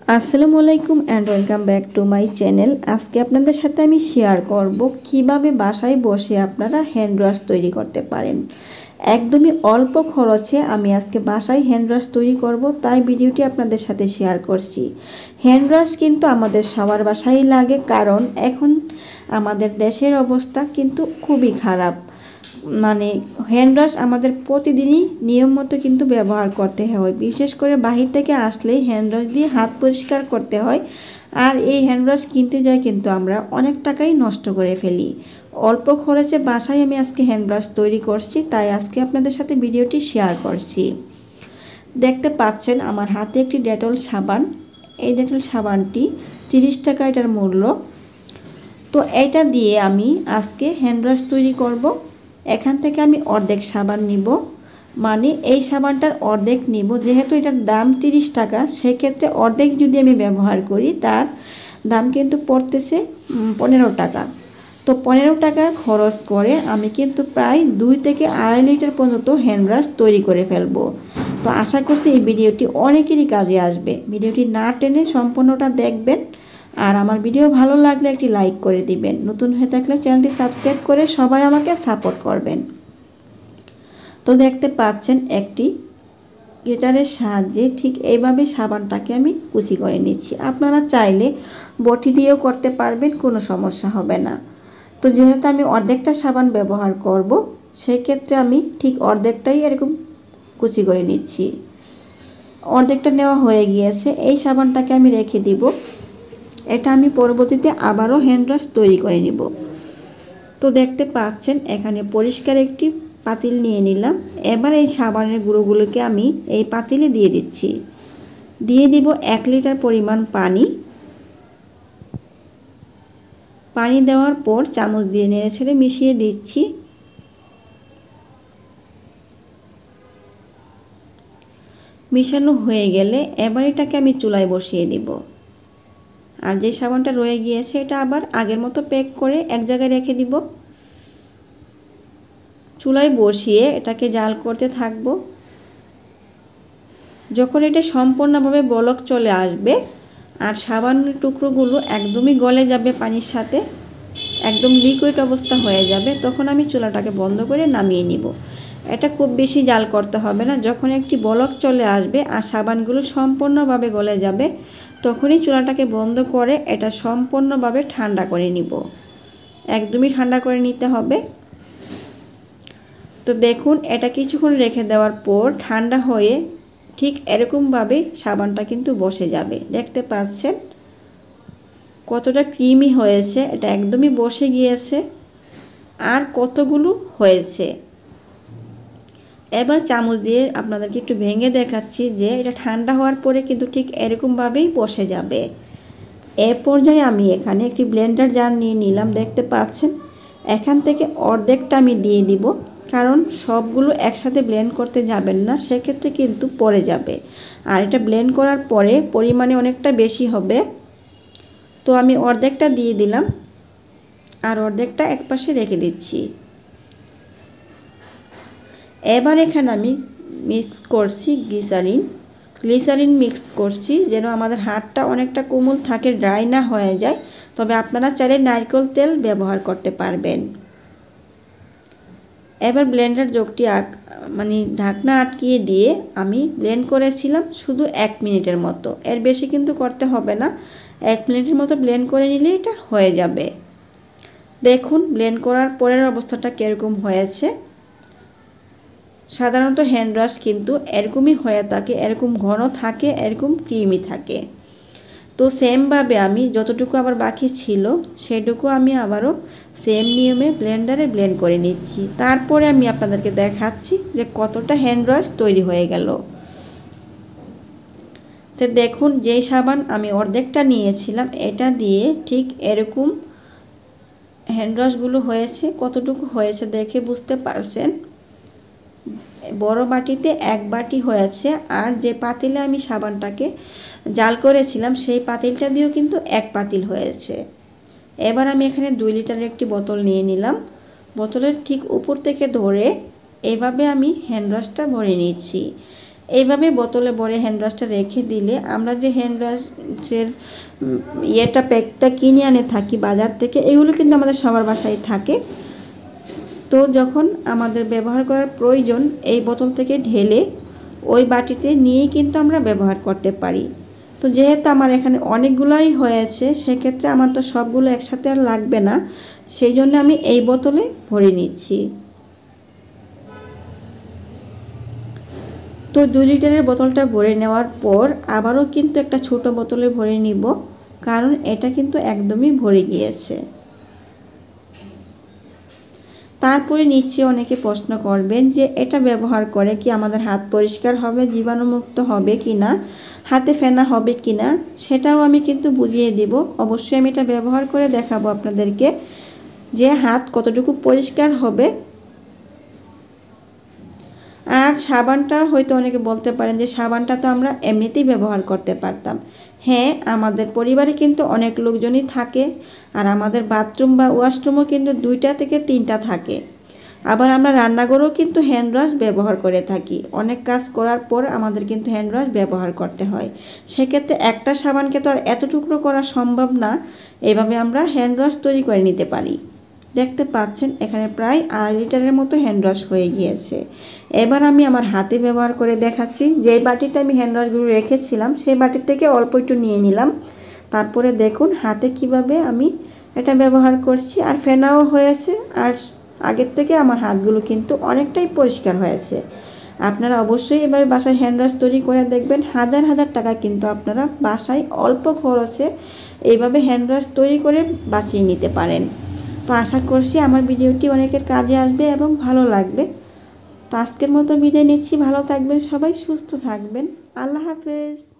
আসসালামু আলাইকুম and welcome back to my channel. আজকে আপনাদের সাথে আমি শেয়ার করব কিভাবে বাসায় বসে আপনারা হ্যান্ড ওয়াশ তৈরি করতে পারেন। একদমই অল্প খরচে আমি আজকে বাসায় হ্যান্ড ওয়াশ তৈরি করব, তাই ভিডিওটি আপনাদের সাথে শেয়ার করছি। হ্যান্ড ওয়াশ কিন্তু আমাদের সবার বাসায় লাগে, কারণ এখন আমাদের দেশের অবস্থা কিন্তু খুবই খারাপ। মানে হ্যান্ড ওয়াশ আমাদের প্রতিদিনই নিয়ম মতো কিন্তু ব্যবহার করতে হয়। বিশেষ করে বাহির থেকে আসলেই হ্যান্ড ওয়াশ দিয়ে হাত পরিষ্কার করতে হয়। আর এই হ্যান্ড ওয়াশ কিনতে যাই কিন্তু আমরা অনেক টাকাই নষ্ট করে ফেলি। অল্প খরচে বাসায় আমি আজকে হ্যান্ড ওয়াশ তৈরি করছি, তাই আজকে আপনাদের সাথে ভিডিওটি শেয়ার করছি। দেখতে পাচ্ছেন আমার হাতে একটি ডেটল সাবান। এই ডেটল সাবানটি 30 টাকা এটার মূল্য। তো এইটা দিয়ে আমি আজকে হ্যান্ড ওয়াশ তৈরি করব। এখান থেকে আমি অর্ধেক সাবান নিব, মানে এই সাবানটার অর্ধেক নিব। যেহেতু এটার দাম 30 টাকা, সেক্ষেত্রে অর্ধেক যদি আমি ব্যবহার করি তার দাম কিন্তু পড়তেছে 15 টাকা। তো 15 টাকা খরচ করে আমি কিন্তু প্রায় 2 থেকে 2.5 লিটার পর্যন্ত হ্যান্ড ওয়াশ তৈরি করে ফেলবো। তো আশা করছি এই ভিডিওটি অনেকেরই কাজে আসবে। ভিডিওটি না টেনে সম্পূর্ণটা দেখবেন। আর আমার ভিডিও ভালো লাগলে একটি লাইক করে দিবেন। নতুন হয়ে থাকলে চ্যানেলটি সাবস্ক্রাইব করে সবাই আমাকে সাপোর্ট করবেন। তো দেখতে পাচ্ছেন একটি গ্রেটারের সাহায্যে ঠিক এইভাবে সাবানটাকে আমি কুচি করে নিচ্ছি। আপনারা চাইলে বটি দিয়েও করতে পারবেন, কোনো সমস্যা হবে না। তো যেহেতু আমি অর্ধেকটা সাবান ব্যবহার করব, সেই ক্ষেত্রে আমি ঠিক অর্ধেকটাই এরকম কুচি করে নিচ্ছি। অর্ধেকটা নেওয়া হয়ে গিয়েছে। এই সাবানটাকে আমি রেখে দিব। এটা আমি পরবর্তীতে আবারও হ্যান্ড ওয়াশ তৈরি করে নিব। তো দেখতে পাচ্ছেন এখানে পরিষ্কার একটি পাতিল নিয়ে নিলাম। এবার এই সাবানের গুঁড়োগুলোকে আমি এই পাতিলে দিয়ে দিচ্ছি। দিয়ে দিব 1 লিটার পরিমাণ পানি। পানি দেওয়ার পর চামচ দিয়ে নেড়েচেড়ে মিশিয়ে দিচ্ছি। মিশানো হয়ে গেলে এবার এটাকে আমি চুলায় বসিয়ে দিব। আর যে সাবানটা রয়ে গিয়েছে এটা আবার আগের মতো প্যাক করে এক জায়গায় রেখে দিব। চুলায় বসিয়ে এটাকে জাল করতে থাকব। যখন এটা সম্পূর্ণভাবে বলক চলে আসবে আর সাবানের টুকরোগুলো একদমই গলে যাবে, পানির সাথে একদম লিকুইড অবস্থা হয়ে যাবে, তখন আমি চুলাটাকে বন্ধ করে নামিয়ে নিব। এটা খুব বেশি জাল করতে হবে না। যখন একটি বলক চলে আসবে আর সাবানগুলো সম্পূর্ণভাবে গলে যাবে, তখনই চুলাটাকে বন্ধ করে এটা সম্পূর্ণভাবে ঠান্ডা করে নিব। একদমই ঠান্ডা করে নিতে হবে। তো দেখুন এটা কিছুক্ষণ রেখে দেওয়ার পর ঠান্ডা হয়ে ঠিক এরকমভাবে সাবানটা কিন্তু বসে যাবে। দেখতে পাচ্ছেন কতটা ক্রিমি হয়েছে, এটা একদমই বসে গিয়েছে আর কতগুলো হয়েছে। এবার চামচ দিয়ে আপনাদেরকে একটু ভেঙে দেখাচ্ছি যে এটা ঠান্ডা হওয়ার পরে কিন্তু ঠিক এরকমভাবেই বসে যাবে। এ পর্যায়ে আমি এখানে একটি ব্লেন্ডার জার নিয়ে নিলাম। দেখতে পাচ্ছেন এখান থেকে অর্ধেকটা আমি দিয়ে দিব, কারণ সবগুলো একসাথে ব্লেন্ড করতে যাবেন না, সেক্ষেত্রে কিন্তু পড়ে যাবে। আর এটা ব্লেন্ড করার পরে পরিমাণে অনেকটা বেশি হবে। তো আমি অর্ধেকটা দিয়ে দিলাম আর অর্ধেকটা একপাশে রেখে দিচ্ছি। এবার এখানে আমি মিক্স করছি গ্লিসারিন মিক্স করছি, যেন আমাদের হাতটা অনেকটা কোমল থাকে, ড্রাই না হয়ে যায়। তবে আপনারা চাইলে নারকেল তেল ব্যবহার করতে পারবেন। এবার ব্লেন্ডার জগটি ঢাকনা আটকিয়ে দিয়ে আমি ব্লেন্ড করেছিলাম শুধু 1 মিনিটের মতো। এর বেশি কিন্তু করতে হবে না, 1 মিনিটের মতো ব্লেন্ড করে নিলে এটা হয়ে যাবে। দেখুন ব্লেন্ড করার পরের অবস্থাটা কীরকম হয়েছে। সাধারণত হ্যান্ড ওয়াশ কিন্তু এরকমই হয়ে থাকে, এরকম ঘন থাকে, এরকম ক্রিমি থাকে। তো সেমভাবে আমি যতটুকু আবার বাকি ছিল সেটুকু আমি আবারও সেম নিয়মে ব্লেন্ডারে ব্লেন্ড করে নিচ্ছি। তারপরে আমি আপনাদেরকে দেখাচ্ছি যে কতটা হ্যান্ড ওয়াশ তৈরি হয়ে গেল। তো দেখুন যেই সাবান আমি অর্ধেকটা নিয়েছিলাম এটা দিয়ে ঠিক এরকম হ্যান্ড ওয়াশগুলো হয়েছে। কতটুকু হয়েছে দেখে বুঝতে পারছেন। বড় বাটিতে 1 বাটি হয়েছে, আর যে পাতিলে আমি সাবানটাকে জাল করেছিলাম সেই পাতিলটা দিয়েও কিন্তু 1 পাতিল হয়েছে। এবার আমি এখানে 2 লিটারের একটি বোতল নিয়ে নিলাম। বোতলের ঠিক উপর থেকে ধরে এভাবে আমি হ্যান্ড ওয়াশটা ভরে নিচ্ছি। এইভাবে বোতলে ভরে হ্যান্ড ওয়াশটা রেখে দিলে আমরা যে হ্যান্ড ওয়াশের প্যাকটা কিনে আনে থাকি বাজার থেকে, এগুলো কিন্তু আমাদের সবার বাসায় থাকে। তো যখন আমাদের ব্যবহার করার প্রয়োজন এই বোতল থেকে ঢেলে ওই বাটিতে নিয়েই কিন্তু আমরা ব্যবহার করতে পারি। তো যেহেতু আমার এখানে অনেকগুলোই হয়েছে, সেক্ষেত্রে আমার তো সবগুলো একসাথে আর লাগবে না, সেই জন্য আমি এই বোতলে ভরে নিচ্ছি। তো 2 লিটারের বোতলটা ভরে নেওয়ার পর আবারও কিন্তু একটা ছোট বোতলে ভরে নিব, কারণ এটা কিন্তু একদমই ভরে গিয়েছে। তারপরে নিশ্চয়ই অনেকে প্রশ্ন করবেন যে এটা ব্যবহার করে কি আমাদের হাত পরিষ্কার হবে, জীবাণুমুক্ত হবে কি না, হাতে ফেনা হবে কি না, সেটাও আমি কিন্তু বুঝিয়ে দিব। অবশ্যই আমি এটা ব্যবহার করে দেখাবো আপনাদেরকে যে হাত কতটুকু পরিষ্কার হবে। আর সাবানটা হয়তো অনেকে বলতে পারেন যে সাবানটা তো আমরা এমনিতেই ব্যবহার করতে পারতাম। হ্যাঁ, আমাদের পরিবারে কিন্তু অনেক লোকজনই থাকে, আর আমাদের বাথরুম বা ওয়াশরুমও কিন্তু 2টা থেকে 3টা থাকে। আবার আমরা রান্নাঘরেও কিন্তু হ্যান্ড ওয়াশ ব্যবহার করে থাকি। অনেক কাজ করার পর আমাদের কিন্তু হ্যান্ড ওয়াশ ব্যবহার করতে হয়। সেক্ষেত্রে একটা সাবানকে তো আর এত টুকরো করা সম্ভব না, এভাবে আমরা হ্যান্ড ওয়াশ তৈরি করে নিতে পারি। দেখতে পাচ্ছেন এখানে প্রায় 2.5 লিটারের মতো হ্যান্ড ওয়াশ হয়ে গিয়েছে। এবার আমি আমার হাতে ব্যবহার করে দেখাচ্ছি। যেই বাটিতে আমি হ্যান্ড ওয়াশগুলো রেখেছিলাম সেই বাটির থেকে অল্প একটু নিয়ে নিলাম। তারপরে দেখুন হাতে কিভাবে আমি এটা ব্যবহার করছি, আর ফেনাও হয়েছে, আর আগের থেকে আমার হাতগুলো কিন্তু অনেকটাই পরিষ্কার হয়েছে। আপনারা অবশ্যই এভাবে বাসায় হ্যান্ড ওয়াশ তৈরি করে দেখবেন। হাজার হাজার টাকা কিন্তু আপনারা বাসায় অল্প খরচে এইভাবে হ্যান্ড ওয়াশ তৈরি করে বাঁচিয়ে নিতে পারেন। তো আশা করছি আমার ভিডিওটি অনেকের কাজে আসবে এবং ভালো লাগবে। তো আজকের মতো বিদায় নিচ্ছি। ভালো থাকবেন সবাই, সুস্থ থাকবেন। আল্লাহ হাফেজ।